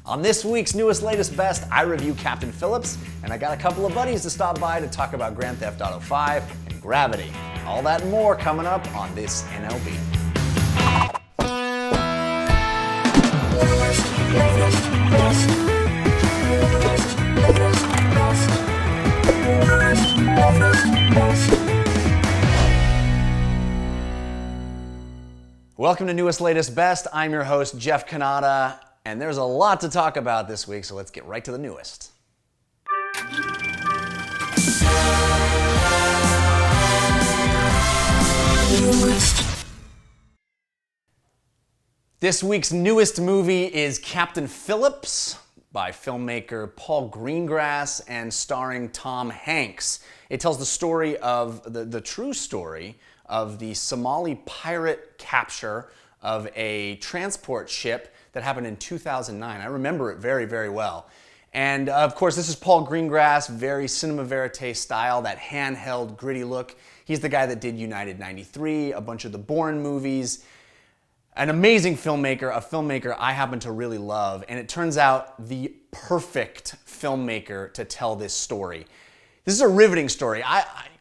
On this week's newest, latest, best, I review Captain Phillips, and I got a couple of buddies to stop by to talk about Grand Theft Auto 5 and Gravity. All that and more coming up on this NLB. Welcome to Newest, Latest, Best. I'm your host, Jeff Cannata, and there's a lot to talk about this week, so let's get right to the newest. This week's newest movie is Captain Phillips by filmmaker Paul Greengrass and starring Tom Hanks. It tells the story of the true story of the Somali pirate capture of a transport ship that happened in 2009. I remember it very, very well. And of course, this is Paul Greengrass, very cinema verite style, that handheld, gritty look. He's the guy that did United 93, a bunch of the Bourne movies. An amazing filmmaker, a filmmaker I happen to really love, and it turns out the perfect filmmaker to tell this story. This is a riveting story.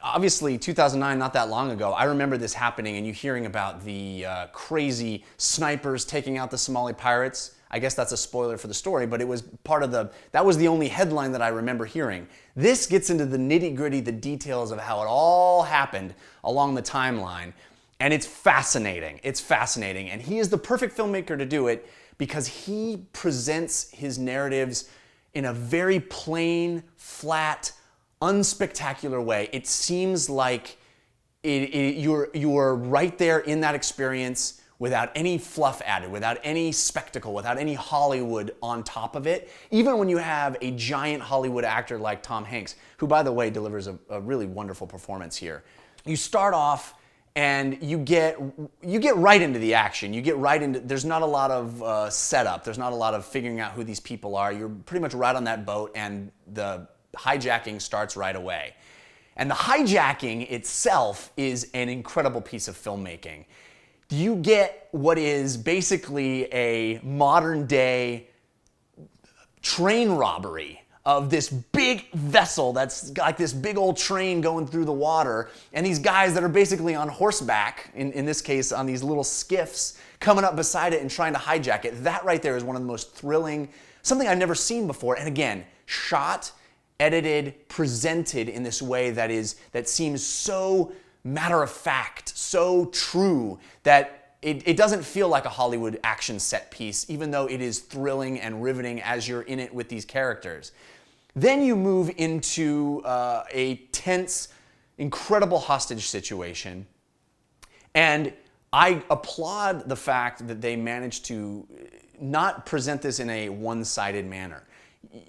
Obviously, 2009, not that long ago, I remember this happening and you hearing about the crazy snipers taking out the Somali pirates. I guess that's a spoiler for the story, but it was part of that was the only headline that I remember hearing. This gets into the nitty-gritty, the details of how it all happened along the timeline, and it's fascinating. It's fascinating, and he is the perfect filmmaker to do it because he presents his narratives in a very plain, flat, unspectacular way. It seems like you're right there in that experience without any fluff added, without any spectacle, without any Hollywood on top of it. Even when you have a giant Hollywood actor like Tom Hanks, who, by the way, delivers a really wonderful performance here. You start off and you get right into the action. You get right into, there's not a lot of setup. There's not a lot of figuring out who these people are. You're pretty much right on that boat, and the hijacking starts right away. And the hijacking itself is an incredible piece of filmmaking. You get what is basically a modern day train robbery of this big vessel that's like this big old train going through the water, and these guys that are basically on horseback, in this case on these little skiffs, coming up beside it and trying to hijack it. That right there is one of the most thrilling, something I've never seen before, and again, shot, edited, presented in this way that seems so matter of fact, so true, that it doesn't feel like a Hollywood action set piece, even though it is thrilling and riveting as you're in it with these characters. Then you move into a tense, incredible hostage situation, and I applaud the fact that they managed to not present this in a one-sided manner.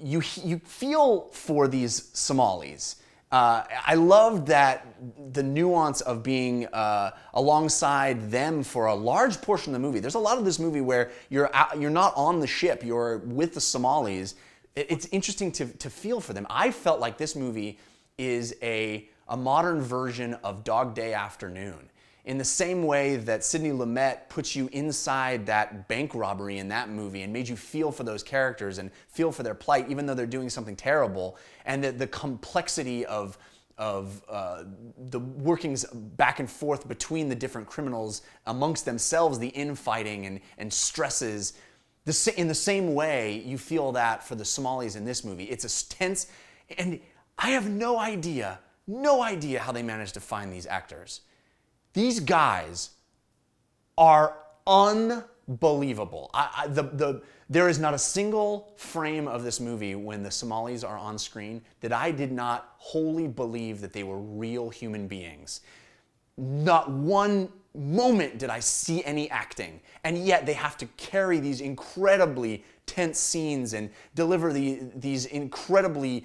You feel for these Somalis. I loved that the nuance of being alongside them for a large portion of the movie. There's a lot of this movie where you're not on the ship, you're with the Somalis. It's interesting to feel for them. I felt like this movie is a modern version of Dog Day Afternoon. In the same way that Sidney Lumet puts you inside that bank robbery in that movie and made you feel for those characters and feel for their plight, even though they're doing something terrible, and the complexity of the workings back and forth between the different criminals amongst themselves, the infighting and stresses. In the same way, you feel that for the Somalis in this movie. It's a tense, and I have no idea how they managed to find these actors. These guys are unbelievable. There is not a single frame of this movie when the Somalis are on screen that I did not wholly believe that they were real human beings. Not one moment did I see any acting, and yet they have to carry these incredibly tense scenes and deliver these incredibly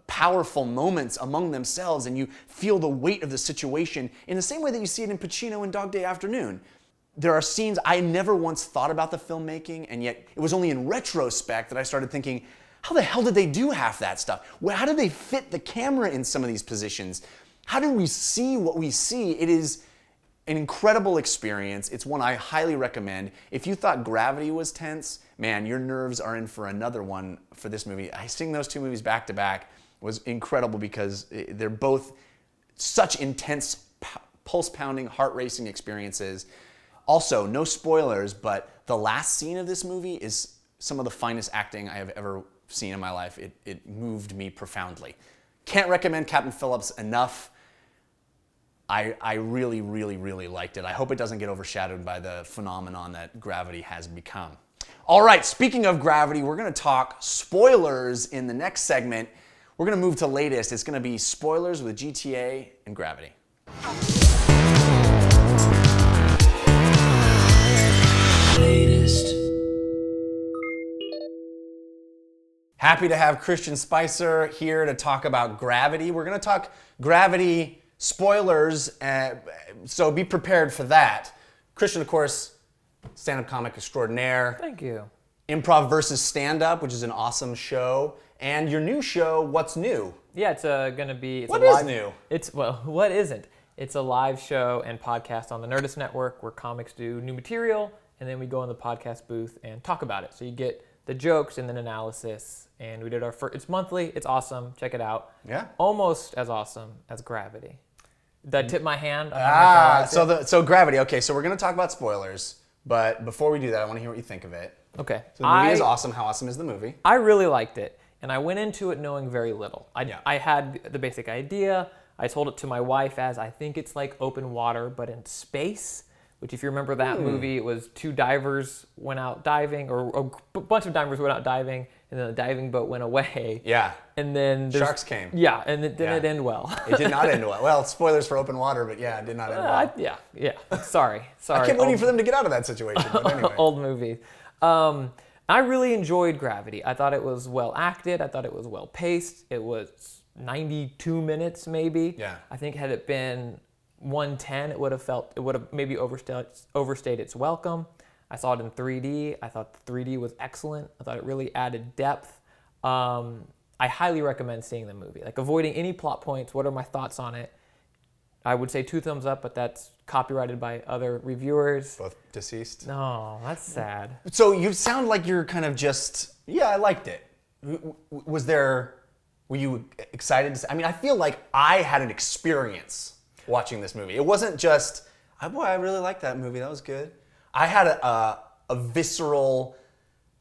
powerful moments among themselves, and you feel the weight of the situation in the same way that you see it in Pacino in Dog Day Afternoon. There are scenes I never once thought about the filmmaking, and yet it was only in retrospect that I started thinking, how the hell did they do half that stuff? How did they fit the camera in some of these positions? How did we see what we see? an incredible experience. It's one I highly recommend. If you thought Gravity was tense, man, your nerves are in for another one for this movie. Seeing those two movies back to back was incredible because they're both such intense, pulse-pounding, heart-racing experiences. Also, no spoilers, but the last scene of this movie is some of the finest acting I have ever seen in my life. It moved me profoundly. Can't recommend Captain Phillips enough. I really, really, really liked it. I hope it doesn't get overshadowed by the phenomenon that Gravity has become. All right, speaking of Gravity, we're going to talk spoilers in the next segment. We're going to move to latest. It's going to be spoilers with GTA and Gravity. Latest. Happy to have Christian Spicer here to talk about Gravity. We're going to talk Gravity spoilers, so be prepared for that. Christian, of course, stand-up comic extraordinaire. Thank you. Improv versus stand-up, which is an awesome show. And your new show, What's New? Yeah, it's going to be... What is new? What isn't? It's a live show and podcast on the Nerdist Network where comics do new material, and then we go in the podcast booth and talk about it. So you get the jokes and then analysis, and we did our first... It's monthly. It's awesome. Check it out. Yeah. Almost as awesome as Gravity. Did I tip my hand? So Gravity. Okay, so we're going to talk about spoilers, but before we do that, I want to hear what you think of it. Okay. So the movie is awesome. How awesome is the movie? I really liked it, and I went into it knowing very little. I had the basic idea. I told it to my wife as I think it's like open water, but in space, which if you remember that movie, it was two divers went out diving, or a bunch of divers went out diving, and then the diving boat went away. Yeah. And then sharks came. Yeah, and it didn't end well. It did not end well. Well, spoilers for open water, but yeah, it did not end well. Yeah. Sorry. I kept waiting for them to get out of that situation, but anyway. Old movie. I really enjoyed Gravity. I thought it was well acted. I thought it was well paced. It was 92 minutes maybe. Yeah. I think had it been 110, it would have maybe overstayed its welcome. I saw it in 3D. I thought the 3D was excellent. I thought it really added depth. I highly recommend seeing the movie. Like avoiding any plot points. What are my thoughts on it? I would say 2 thumbs up, but that's copyrighted by other reviewers. Both deceased. No, that's sad. So you sound like you're kind of just, I liked it. Were you excited to see? I mean, I feel like I had an experience watching this movie. It wasn't just, I really liked that movie. That was good. I had a visceral,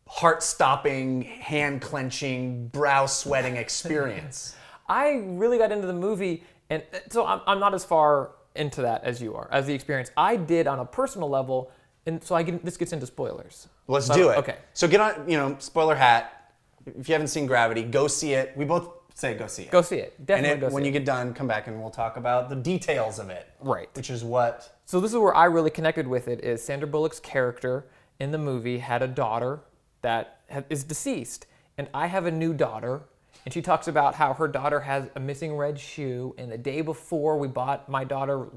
heart-stopping, hand-clenching, brow-sweating experience. I really got into the movie, and so I'm not as far into that as you are, as the experience. I did on a personal level, and so this gets into spoilers. Let's do it. Okay. So get on, spoiler hat. If you haven't seen Gravity, go see it. We both say go see it. Go see it. Definitely go see it. When you get done, come back and we'll talk about the details of it. Right. Which is what? So this is where I really connected with it, is Sandra Bullock's character in the movie had a daughter that is deceased. And I have a new daughter, and she talks about how her daughter has a missing red shoe, and the day before we bought my daughter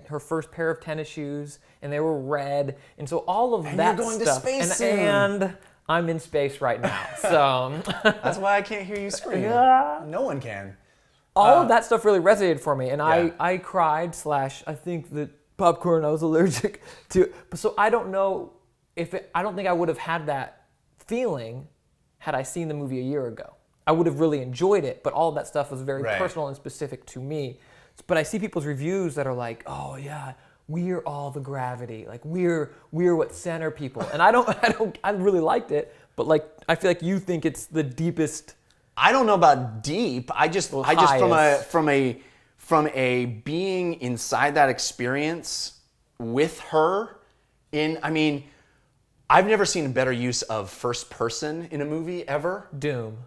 her first pair of tennis shoes, and they were red. And so all of and that you're going stuff. To space soon. And I'm in space right now. So that's why I can't hear you scream. No one can. All of that stuff really resonated for me, and I cried / I think that popcorn I was allergic to. So I don't know I don't think I would have had that feeling had I seen the movie a year ago. I would have really enjoyed it, but all of that stuff was very personal and specific to me. But I see people's reviews that are like, oh yeah, we're all the Gravity. Like we're what center people. And I really liked it, but like I feel like you think it's the deepest. I don't know about deep. I just from a being inside that experience with her I've never seen a better use of first person in a movie ever. Doom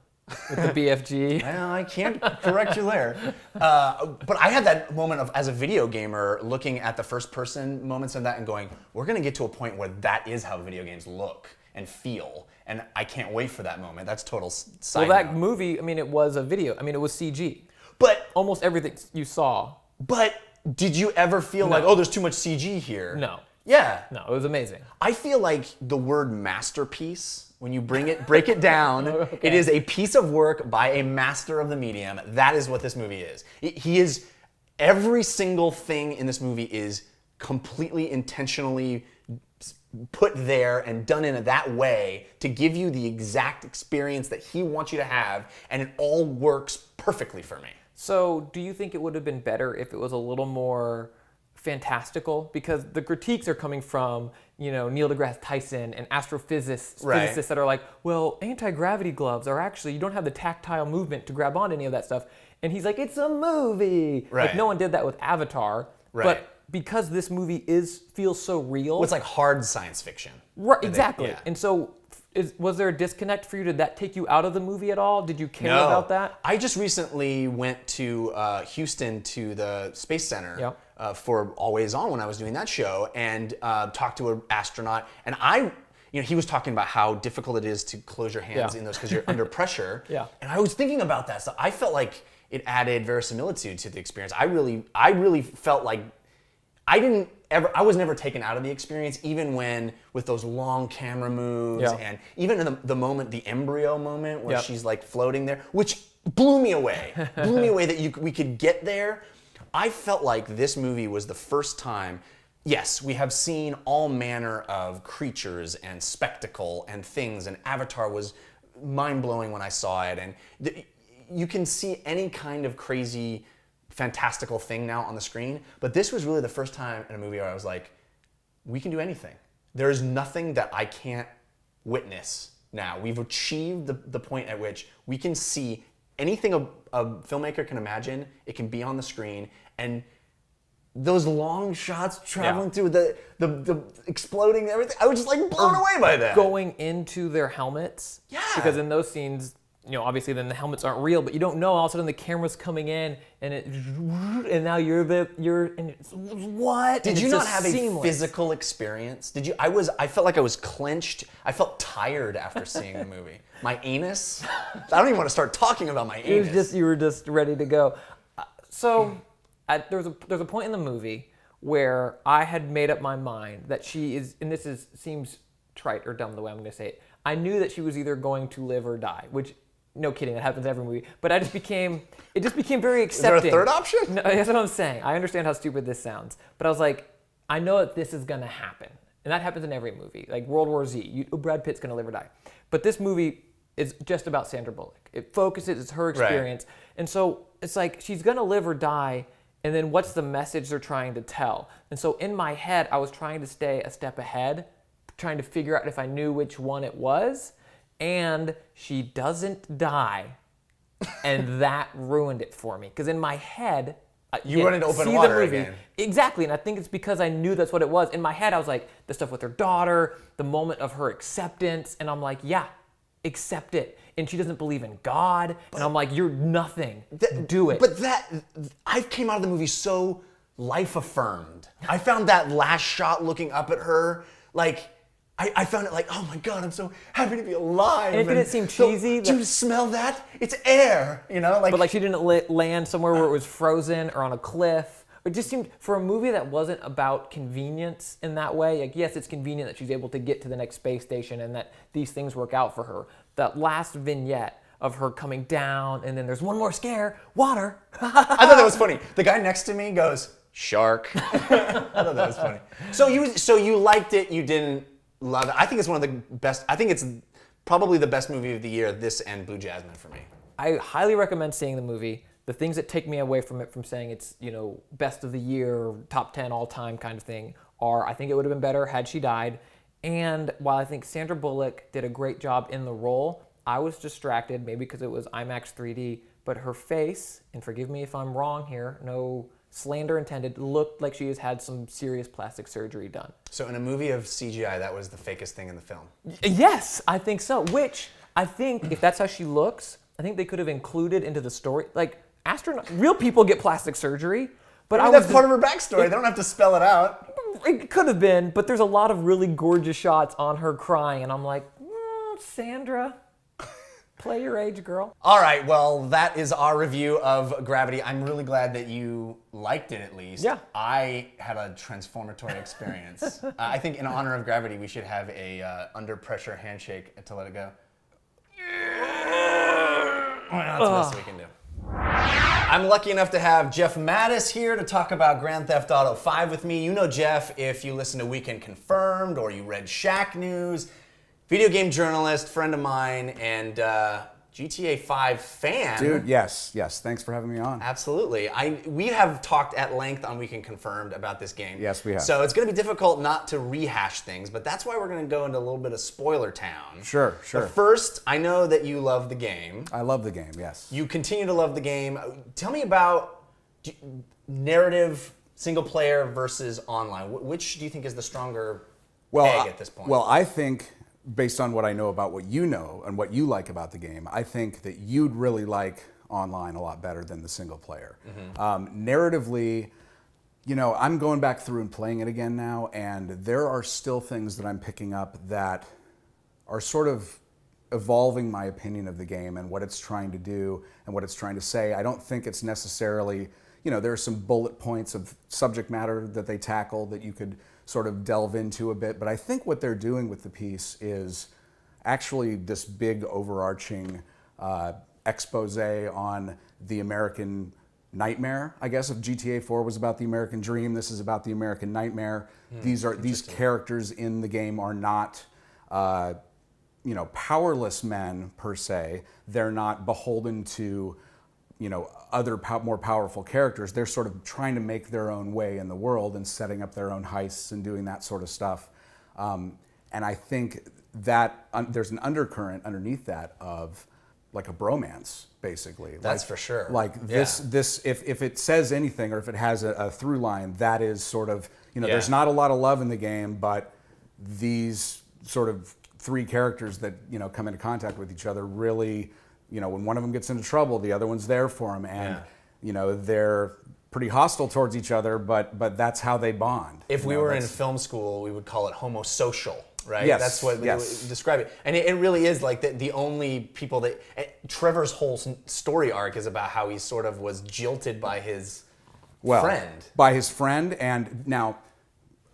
with the BFG. Well, I can't correct you there. But I had that moment of, as a video gamer, looking at the first person moments of that and going, we're going to get to a point where that is how video games look and feel. And I can't wait for that moment. That's total side Well, that note. movie, it was a video. It was CG. But almost everything you saw. But did you ever feel like, there's too much CG here? No. Yeah. No, it was amazing. I feel like the word masterpiece, when you break it down, it is a piece of work by a master of the medium. That is what this movie is. Every single thing in this movie is completely intentionally put there and done in that way to give you the exact experience that he wants you to have, and it all works perfectly for me. So do you think it would have been better if it was a little more fantastical? Because the critiques are coming from, Neil deGrasse Tyson and astrophysicists physicists that are like, well, anti-gravity gloves are actually, you don't have the tactile movement to grab on any of that stuff. And he's like, it's a movie. Right. Like, no one did that with Avatar. Right. But because this movie feels so real. Well, it's like hard science fiction. Right, exactly. And so was there a disconnect for you? Did that take you out of the movie at all? Did you care about that? I just recently went to Houston to the Space Center for Always On when I was doing that show, and talked to an astronaut. And he was talking about how difficult it is to close your hands in those because you're under pressure. Yeah. And I was thinking about that stuff. I felt like it added verisimilitude to the experience. I really felt like I was never taken out of the experience, even when with those long camera moves and even in the embryo moment where she's like floating there, which blew me away. That we could get there. I felt like this movie was the first time. Yes, we have seen all manner of creatures and spectacle and things, and Avatar was mind-blowing when I saw it, and you can see any kind of crazy fantastical thing now on the screen, but this was really the first time in a movie where I was like, we can do anything. There is nothing that I can't witness now. We've achieved the point at which we can see anything a filmmaker can imagine. It can be on the screen, and those long shots traveling through the exploding everything, I was just like blown away by that. Going into their helmets. Yeah. Because in those scenes, obviously then the helmets aren't real, but you don't know. All of a sudden the camera's coming in, and now you're and it's, what? Did and you not have seamless. A physical experience? Did you? I felt like I was clenched. I felt tired after seeing the movie. My anus. I don't even want to start talking about my anus. You were just ready to go. There's a point in the movie where I had made up my mind that she is, and seems trite or dumb the way I'm going to say it. I knew that she was either going to live or die, which. No kidding, that happens in every movie. But it just became very accepting. Is there a third option? No, that's what I'm saying. I understand how stupid this sounds. But I was like, I know that this is going to happen. And that happens in every movie. Like World War Z, Brad Pitt's going to live or die. But this movie is just about Sandra Bullock. It focuses, it's her experience. Right. And so it's like, she's going to live or die, and then what's the message they're trying to tell? And so in my head, I was trying to stay a step ahead, trying to figure out if I knew which one it was. And she doesn't die, and that ruined it for me. Because in my head, you run into open water again. Exactly, and I think it's because I knew that's what it was. In my head, I was like, the stuff with her daughter, the moment of her acceptance, and I'm like, yeah, accept it. And she doesn't believe in God, and I'm like, you're nothing. Do it. But I came out of the movie so life affirmed. I found that last shot looking up at her, like. I found it like, oh my God, I'm so happy to be alive. And it didn't seem cheesy. Do you smell that? It's air, But like she didn't land somewhere where it was frozen or on a cliff. It just seemed, for a movie that wasn't about convenience in that way, like yes, it's convenient that she's able to get to the next space station and that these things work out for her. That last vignette of her coming down and then there's one more scare, water. I thought that was funny. The guy next to me goes, shark. I thought that was funny. So you liked it, you didn't love it. I think it's one of the best. I think it's probably the best movie of the year, this and Blue Jasmine for me. I highly recommend seeing the movie. The things that take me away from it, from saying it's, best of the year, top 10 all time kind of thing, are I think it would have been better had she died. And while I think Sandra Bullock did a great job in the role, I was distracted, maybe because it was IMAX 3D, but her face, and forgive me if I'm wrong here, no slander intended, looked like she has had some serious plastic surgery done. So in a movie of CGI, that was the fakest thing in the film? Yes, I think so. Which, I think, if that's how she looks, I think they could have included into the story. Like, real people get plastic surgery. But that's part of her backstory. They don't have to spell it out. It could have been, but there's a lot of really gorgeous shots on her crying, and I'm like, Sandra. Play your age, girl. All right, well, that is our review of Gravity. I'm really glad that you liked it, at least. Yeah. I had a transformatory experience. I think in honor of Gravity, we should have a under pressure handshake to let it go. Well, that's the best we can do. I'm lucky enough to have Jeff Mattas here to talk about Grand Theft Auto 5 with me. You know Jeff if you listen to Weekend Confirmed or you read Shack News. Video game journalist, friend of mine, and GTA 5 fan. Dude, yes. Thanks for having me on. Absolutely. We have talked at length on Weekend Confirmed about this game. Yes, we have. So it's going to be difficult not to rehash things, but that's why we're going to go into a little bit of spoiler town. Sure. But first, I know that you love the game. I love the game, yes. You continue to love the game. Tell me about narrative, single player versus online. Which do you think is the stronger peg at this point? Well, I think, based on what I know about what you know and what you like about the game, I think that you'd really like online a lot better than the single player. Narratively, I'm going back through and playing it again now, and there are still things that I'm picking up that are sort of evolving my opinion of the game and what it's trying to do and what it's trying to say. I don't think it's necessarily, there are some bullet points of subject matter that they tackle that you could sort of delve into a bit, but I think what they're doing with the piece is actually this big overarching expose on the American nightmare. I guess if GTA 4 was about the American dream, this is about the American nightmare. These characters in the game are not powerless men per se. They're not beholden to other more powerful characters. They're sort of trying to make their own way in the world and setting up their own heists and doing that sort of stuff. And I think that there's an undercurrent underneath that of like a bromance, basically. That's for sure. Like this, if it says anything or if it has a through line, that is sort of, there's not a lot of love in the game, but these sort of three characters that, come into contact with each other really, when one of them gets into trouble, the other one's there for him, and they're pretty hostile towards each other, but that's how they bond. If we were in film school, we would call it homosocial, right? Yes. That's what we would describe it. And it really is like the only people that Trevor's whole story arc is about how he sort of was jilted by his friend. By his friend, and now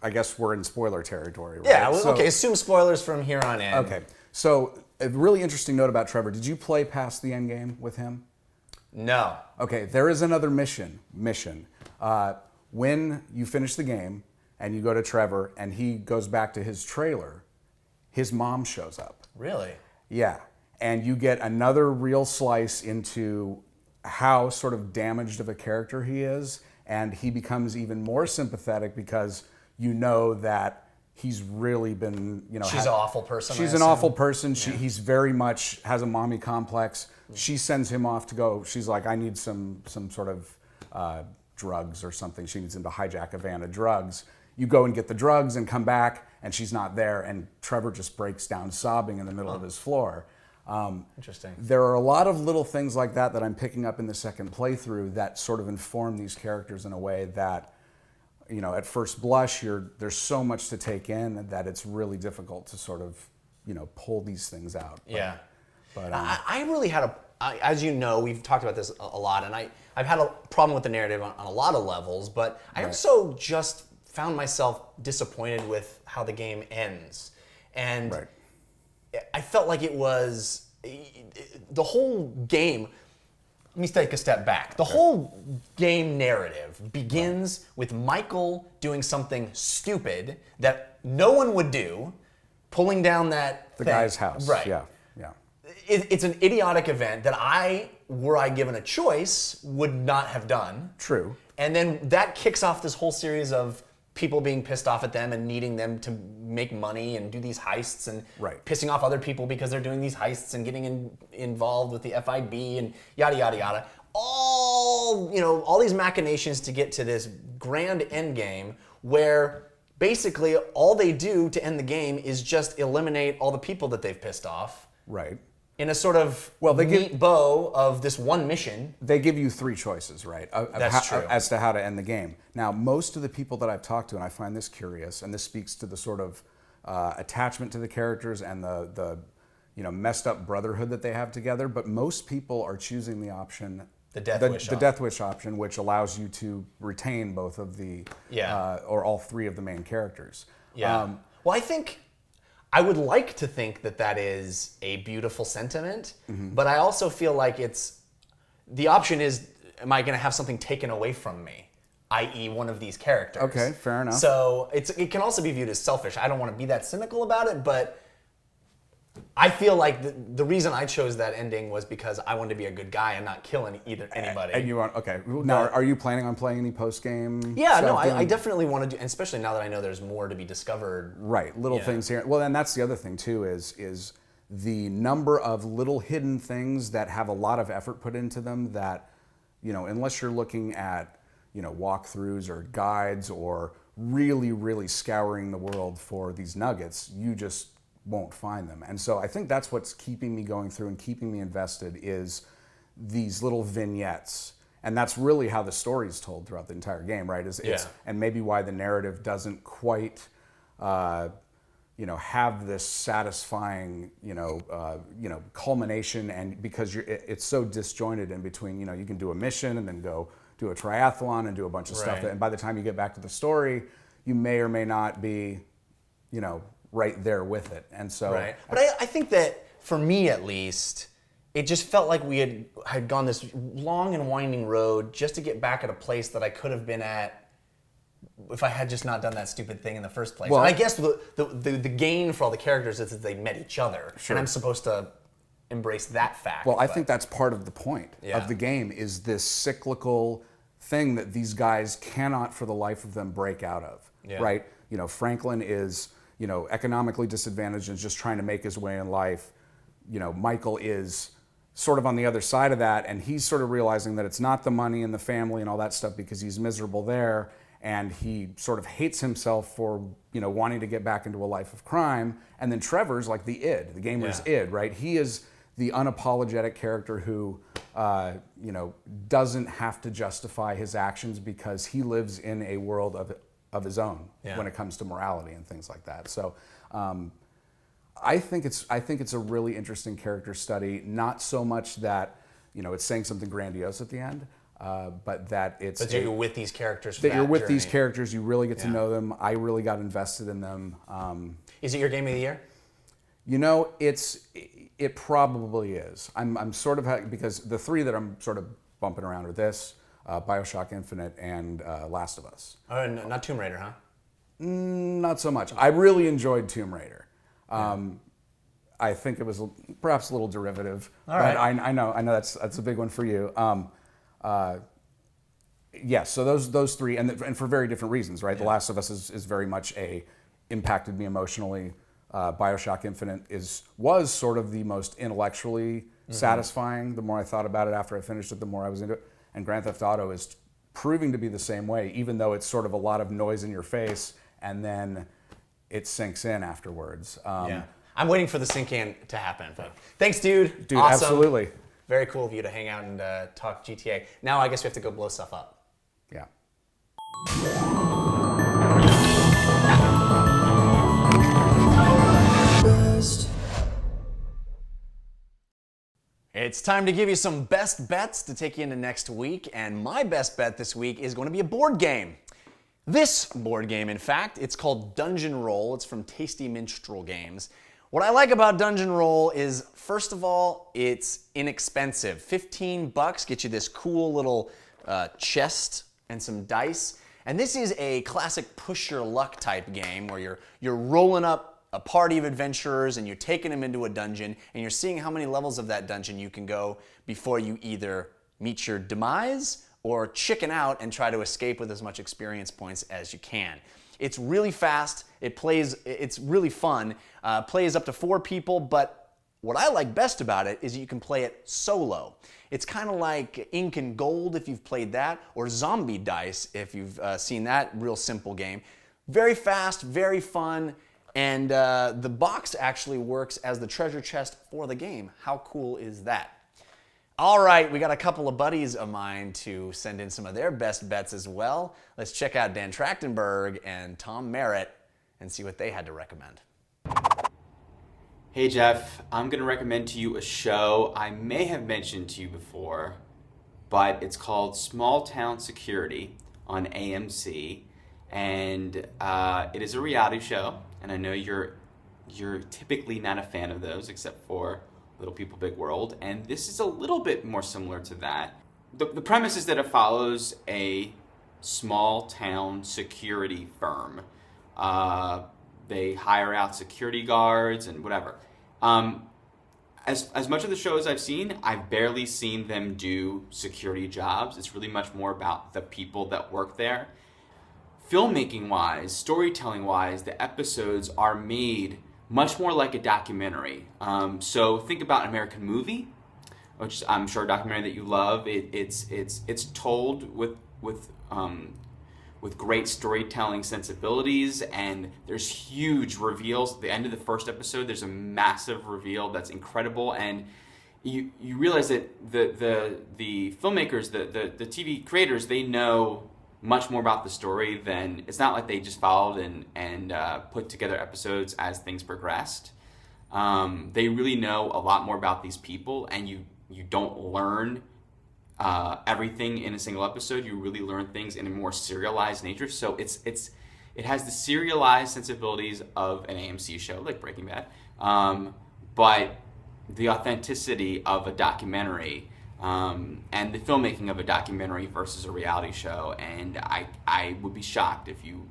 I guess we're in spoiler territory, right? Yeah, okay, assume spoilers from here on in. Okay, so a really interesting note about Trevor. Did you play past the end game with him? No. Okay, there is another mission. When you finish the game and you go to Trevor and he goes back to his trailer, his mom shows up. Really? Yeah, and you get another real slice into how sort of damaged of a character he is, and he becomes even more sympathetic because you know that he's really been, she's an awful person. She's an awful person. He's very much has a mommy complex. She sends him off to go. She's like, I need some sort of drugs or something. She needs him to hijack a van of drugs. You go and get the drugs and come back, and she's not there. And Trevor just breaks down sobbing in the middle of his floor. Interesting. There are a lot of little things like that that I'm picking up in the second playthrough that sort of inform these characters in a way that, at first blush, there's so much to take in that it's really difficult to sort of, pull these things out. But I really had as you know, we've talked about this a lot, and I've had a problem with the narrative on a lot of levels, but I also just found myself disappointed with how the game ends. And I felt like it was, the whole game, let me take a step back. The whole game narrative begins with Michael doing something stupid that no one would do, pulling down that the guy's house. Right. Yeah. It's an idiotic event that were I given a choice, would not have done. True. And then that kicks off this whole series of people being pissed off at them and needing them to make money and do these heists and pissing off other people because they're doing these heists and getting involved with the FIB and yada, yada, yada. All these machinations to get to this grand end game where basically all they do to end the game is just eliminate all the people that they've pissed off. Right. In a sort of neat bow of this one mission. They give you three choices, right? That's true. As to how to end the game. Now, most of the people that I've talked to, and I find this curious, and this speaks to the sort of attachment to the characters and the messed up brotherhood that they have together, but most people are choosing the option, the Death Wish option, which allows you to retain both of the, or all three of the main characters. Yeah. Well, I would like to think that is a beautiful sentiment, but I also feel like the option is am I going to have something taken away from me, i.e. one of these characters? Okay, fair enough. So it can also be viewed as selfish. I don't want to be that cynical about it, but I feel like the reason I chose that ending was because I wanted to be a good guy and not kill anybody. And you want, okay. Now, are you planning on playing any post-game Yeah, stuff? no, I definitely want to do, and especially now that I know there's more to be discovered. Right, little things here. Well, and that's the other thing too is the number of little hidden things that have a lot of effort put into them that, unless you're looking at, walkthroughs or guides or really, really scouring the world for these nuggets, you just won't find them. And so I think that's what's keeping me going through and keeping me invested is these little vignettes. And that's really how the story's told throughout the entire game, right? And maybe why the narrative doesn't quite, have this satisfying, culmination, and because it's so disjointed in between. You can do a mission and then go do a triathlon and do a bunch of stuff. And by the time you get back to the story, you may or may not be, right there with it. And so, But I think that for me at least, it just felt like we had gone this long and winding road just to get back at a place that I could have been at if I had just not done that stupid thing in the first place. Well, and I guess the gain for all the characters is that they met each other, and I'm supposed to embrace that fact. Well, I think that's part of the point of the game is this cyclical thing that these guys cannot for the life of them break out of, right? Franklin is, economically disadvantaged and just trying to make his way in life. Michael is sort of on the other side of that, and he's sort of realizing that it's not the money and the family and all that stuff because he's miserable there, and he sort of hates himself for, wanting to get back into a life of crime. And then Trevor's like the gamer's id, right? He is the unapologetic character who, doesn't have to justify his actions because he lives in a world of his own when it comes to morality and things like that. So I think it's a really interesting character study. Not so much that it's saying something grandiose at the end, but that it's that you're with these characters. That you're with these characters, you really get to know them. I really got invested in them. Is it your game of the year? It probably is. I'm sort of because the three that I'm sort of bumping around are this. BioShock Infinite, and Last of Us. Oh, not Tomb Raider, huh? Not so much. I really enjoyed Tomb Raider. I think it was perhaps a little derivative. All right. I know that's a big one for you. Yes, so those three, and for very different reasons, right? The Last of Us is very much impacted me emotionally. BioShock Infinite was sort of the most intellectually satisfying. The more I thought about it after I finished it, the more I was into it. And Grand Theft Auto is proving to be the same way, even though it's sort of a lot of noise in your face, and then it sinks in afterwards. I'm waiting for the sink in to happen. But thanks, dude. Dude, awesome. Absolutely. Very cool of you to hang out and talk GTA. Now I guess we have to go blow stuff up. Yeah. It's time to give you some best bets to take you into next week, and my best bet this week is going to be a board game. This board game, in fact, it's called Dungeon Roll. It's from Tasty Minstrel Games. What I like about Dungeon Roll is, first of all, it's inexpensive. $15 gets you this cool little chest and some dice. And this is a classic push your luck type game where you're rolling up a party of adventurers and you're taking them into a dungeon and you're seeing how many levels of that dungeon you can go before you either meet your demise or chicken out and try to escape with as much experience points as you can. It's really fast, it's really fun, plays up to 4 people, but what I like best about it is you can play it solo. It's kind of like Ink and Gold if you've played that, or Zombie Dice if you've seen that real simple game. Very fast, very fun, and the box actually works as the treasure chest for the game. How cool is that? All right, we got a couple of buddies of mine to send in some of their best bets as well. Let's check out Dan Trachtenberg and Tom Merritt and see what they had to recommend. Hey Jeff, I'm going to recommend to you a show I may have mentioned to you before, but it's called Small Town Security on AMC, and it is a reality show, and I know you're typically not a fan of those except for Little People Big World, and this is a little bit more similar to that. the premise is that it follows a small town security firm. They hire out security guards and whatever. As much of the shows I've seen, I've barely seen them do security jobs. It's really much more about the people that work there. Filmmaking-wise, storytelling-wise, the episodes are made much more like a documentary. So think about an American movie, which I'm sure a documentary that you love. It's told with great storytelling sensibilities, and there's huge reveals. At the end of the first episode, there's a massive reveal that's incredible, and you realize that the filmmakers, the TV creators, they know much more about the story than, it's not like they just followed and put together episodes as things progressed. They really know a lot more about these people, and you don't learn everything in a single episode. You really learn things in a more serialized nature. So it has the serialized sensibilities of an AMC show like Breaking Bad, but the authenticity of a documentary, and the filmmaking of a documentary versus a reality show. And I would be shocked if you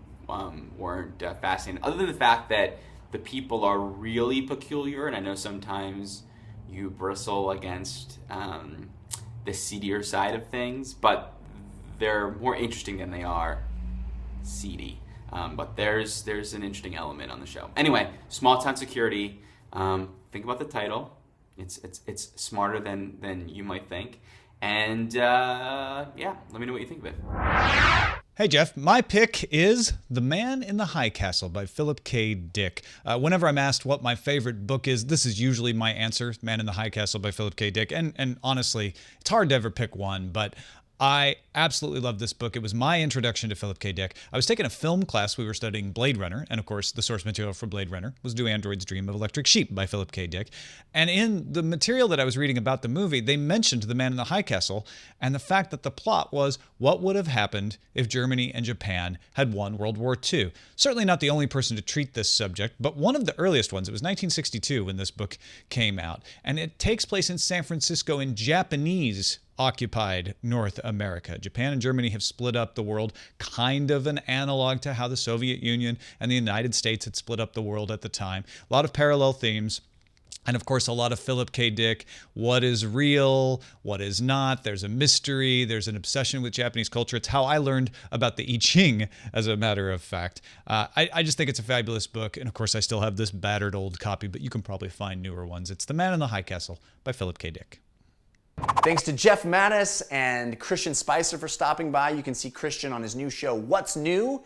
weren't fascinated, other than the fact that the people are really peculiar, and I know sometimes you bristle against the seedier side of things, but they're more interesting than they are seedy. But there's an interesting element on the show. Anyway, small town security. Think about the title. It's smarter than you might think. And yeah, let me know what you think of it. Hey Jeff, my pick is The Man in the High Castle by Philip K. Dick. Whenever I'm asked what my favorite book is, this is usually my answer, Man in the High Castle by Philip K. Dick. And honestly, it's hard to ever pick one, but I absolutely love this book. It was my introduction to Philip K. Dick. I was taking a film class. We were studying Blade Runner, and of course, the source material for Blade Runner was Do Androids Dream of Electric Sheep by Philip K. Dick. And in the material that I was reading about the movie, they mentioned The Man in the High Castle and the fact that the plot was what would have happened if Germany and Japan had won World War II. Certainly not the only person to treat this subject, but one of the earliest ones. It was 1962 when this book came out, and it takes place in San Francisco in Japanese occupied North America. Japan and Germany have split up the world, kind of an analog to how the Soviet Union and the United States had split up the world at the time. A lot of parallel themes. And of course, a lot of Philip K. Dick. What is real? What is not? There's a mystery. There's an obsession with Japanese culture. It's how I learned about the I Ching, as a matter of fact. I just think it's a fabulous book. And of course, I still have this battered old copy, but you can probably find newer ones. It's The Man in the High Castle by Philip K. Dick. Thanks to Jeff Mattas and Christian Spicer for stopping by. You can see Christian on his new show, What's New?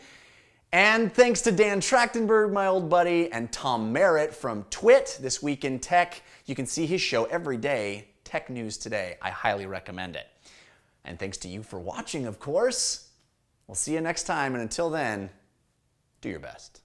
And thanks to Dan Trachtenberg, my old buddy, and Tom Merritt from Twit, This Week in Tech. You can see his show every day, Tech News Today. I highly recommend it. And thanks to you for watching, of course. We'll see you next time, and until then, do your best.